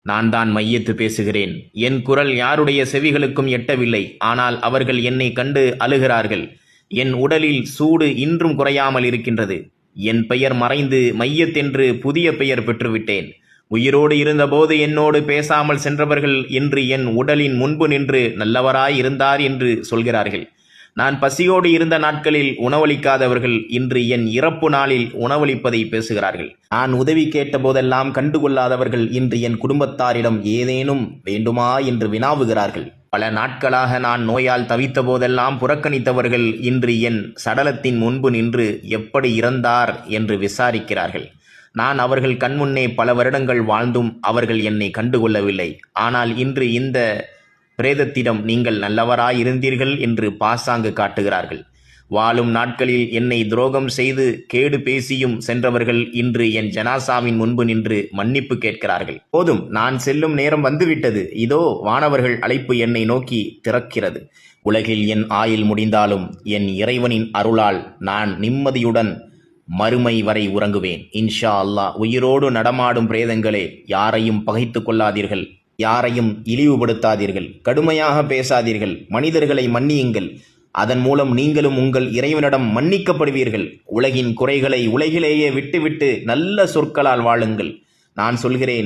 நான் தான் மையத்து பேசுகிறேன். என் குரல் யாருடைய செவிகளுக்கும் எட்டவில்லை. ஆனால் அவர்கள் என்னை கண்டு அழுகிறார்கள். என் உடலில் சூடு இன்றும் குறையாமல் இருக்கின்றது. என் பெயர் மறைந்து மையத்தென்று புதிய பெயர் பெற்றுவிட்டேன். உயிரோடு இருந்தபோது என்னோடு பேசாமல் சென்றவர்கள் இன்று என் உடலின் முன்பு நின்று நல்லவராய் இருந்தார் என்று சொல்கிறார்கள். நான் பசியோடு இருந்த நாட்களில் உணவளிக்காதவர்கள் இன்று என் இறப்பு நாளில் உணவளிப்பதை பேசுகிறார்கள். நான் உதவி கேட்ட போதெல்லாம் கண்டுகொள்ளாதவர்கள் இன்று என் குடும்பத்தாரிடம் ஏதேனும் வேண்டுமா என்று வினாவுகிறார்கள். பல நாட்களாக நான் நோயால் தவித்த போதெல்லாம் புறக்கணித்தவர்கள் இன்று என் சடலத்தின் முன்பு நின்று எப்படி இறந்தார் என்று விசாரிக்கிறார்கள். நான் அவர்கள் கண்முன்னே பல வருடங்கள் வாழ்ந்தும் அவர்கள் என்னை கண்டுகொள்ளவில்லை. ஆனால் இன்று இந்த பிரேதத்திடம் நீங்கள் நல்லவராய் இருந்தீர்கள் என்று பாசாங்கு காட்டுகிறார்கள். வாழும் நாட்களில் என்னை துரோகம் செய்து கேடு பேசியும் சென்றவர்கள் இன்று என் ஜனாசாவின் முன்பு நின்று மன்னிப்பு கேட்கிறார்கள். போதும், நான் செல்லும் நேரம் வந்துவிட்டது. இதோ வானவர்கள் அழைப்பு என்னை நோக்கி திறக்கிறது. உலகில் என் ஆயுள் முடிந்தாலும் என் இறைவனின் அருளால் நான் நிம்மதியுடன் மறுமை வரை உறங்குவேன். இன்ஷா அல்லாஹ். உயிரோடு நடமாடும் பிரேதங்களே, யாரையும் பகைத்து கொள்ளாதீர்கள், யாரையும் இழிவுபடுத்தாதீர்கள், கடுமையாக பேசாதீர்கள், மனிதர்களை மன்னியுங்கள். அதன் மூலம் நீங்களும் உங்கள் இறைவனிடம் மன்னிக்கப்படுவீர்கள். உலகின் குறைகளை உலகிலேயே விட்டுவிட்டு நல்ல சொற்களால் வாழுங்கள். நான் சொல்கிறேன்,